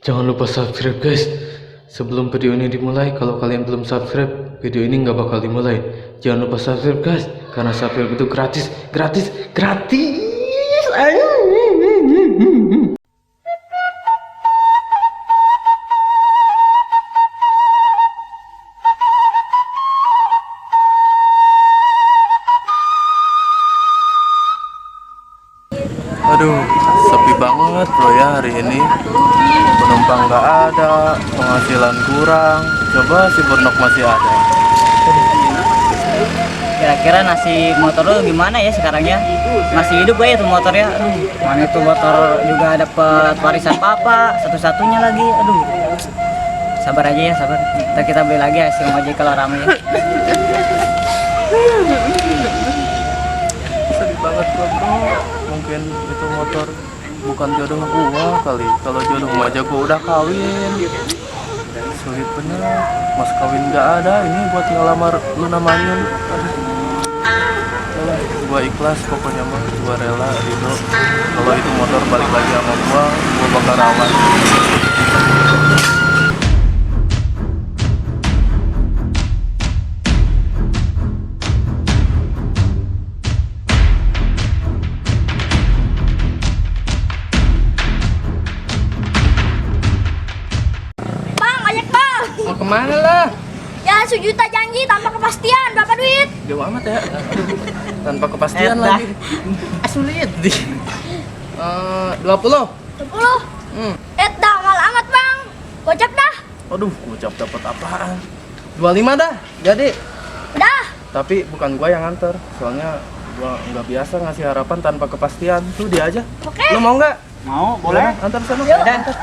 Jangan lupa subscribe guys. Sebelum video ini dimulai, kalau kalian belum subscribe, video ini nggak bakal dimulai. Jangan lupa subscribe guys, karena subscribe itu gratis, gratis, gratis. Aduh, sepi banget bro ya hari ini. Penumpang nggak ada, penghasilan kurang. Coba si Burnok masih ada. Kira-kira nasi motor lu gimana ya sekarang ya? Masih hidup gak ya tuh motornya? Aduh, mana tuh motor juga dapet warisan papa, satu-satunya lagi. Aduh, sabar aja ya, sabar. Kita beli lagi hasil ojek kalau rame ya. Sedih banget gua bro. Mungkin itu motor bukan jodoh gua kali. Kalau jodoh aja gua udah kawin. Sulit bener. Mas kawin nggak ada. Ini buat ngelamar Luna Manyun. Gua ikhlas pokoknya mah. Gua rela ridho. Kalau itu motor balik lagi sama gua bakal rawat. Mau kemana lah? Ya 1 juta janji tanpa kepastian, berapa duit? Jauh amat ya. Aduh, tanpa kepastian lagi. Sulit di 20. 20? Dah mahal amat bang, gocap dah. Aduh, gocap dapat apaan? 25 dah. Jadi Dah. Tapi bukan gua yang nganter, soalnya gua nggak biasa ngasih harapan tanpa kepastian. Tuh dia aja. Oke. Lu mau nggak? Mau, boleh? Antar sana. Yuk. Udah, antar.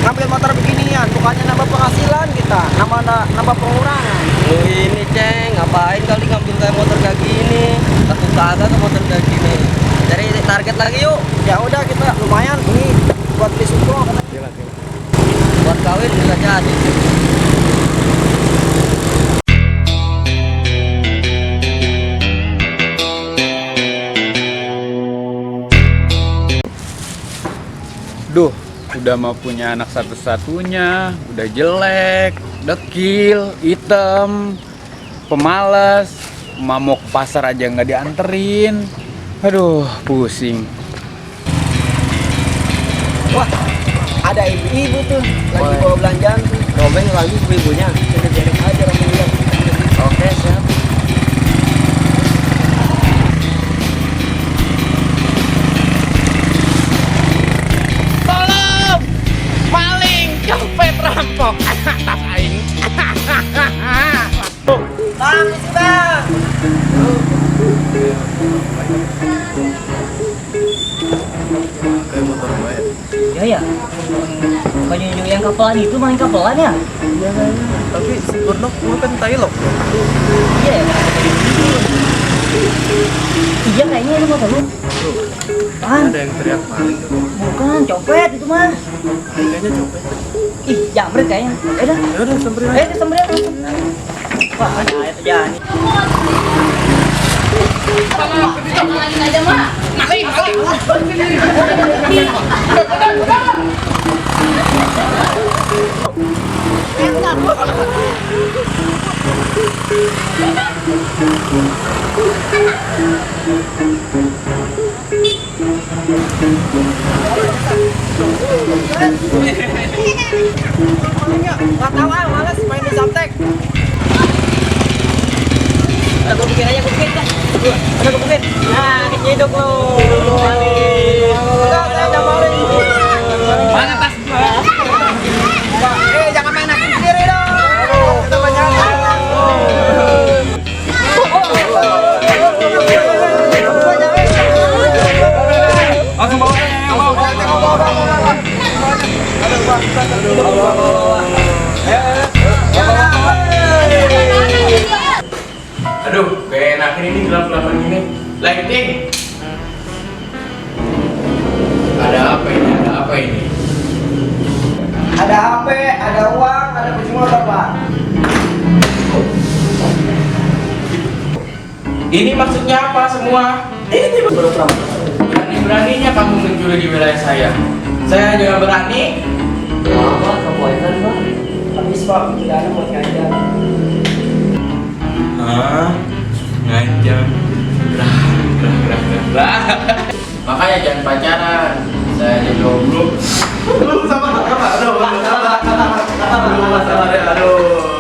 Ngambil motor beginian bukannya nambah penghasilan kita, nambah pengurangan. lu ini ceng, ngapain kali ngambil kayak motor kayak gini? Satu kagak ke motor kayak gini. Cari target lagi yuk. Ya udah kita lumayan ini buat beli sutro. Buat kawin bisa jadi. Duh, udah mau punya anak satu-satunya, udah jelek, dekil, hitam, pemalas, mau ke pasar aja nggak dianterin. Aduh, pusing. Wah, ada ibu-ibu tuh lagi bawa belanjaan tuh. Robeng lagi ibu-ibunya. Jadi aja orang lihat. Oke, siap. Tolong! Maling, copet, rampok, tas aing. Bang, isi bang. Kayak motor gua ya. Ya ya. Bukannya yang kapelan itu main kapelan ya? Iya kayaknya. Tapi si Burnok gua kan Thailand. Iya ya. Iya kayaknya itu motor lu. Kan? Ada yang teriak maling tuh. Bukan, copet itu mah. Kayaknya copet. Ih, jambret kayaknya. Dah. Ya udah samperin aja. Disamperin langsung. Wah, ada itu jadi. Nggak tahu ah, malas main di Zaptek. Ada gue bikin aja, gue bikin dah. Ada gue bikin. Nah, hidup lo. Udah maling. Mana tas gua? Jangan main hakim sendiri dong. Kita banyak. Langsung bawa aja yang mau. Aduh, kayak enakin ini gelap-gelapan gini. Lighting. Ada apa ini? Ada apa ini? Ada HP, ada uang, ada kunci motor, Pak. Ini maksudnya apa semua? Ini berani-beraninya kamu mencuri di wilayah saya. Saya juga berani. Apa kepoikan Pak? Habis Pak, tidak ada buat ngajar. Hah? Ngancam. Lah. Makanya jangan pacaran. Saya aja jomblo. Sabar. Aduh.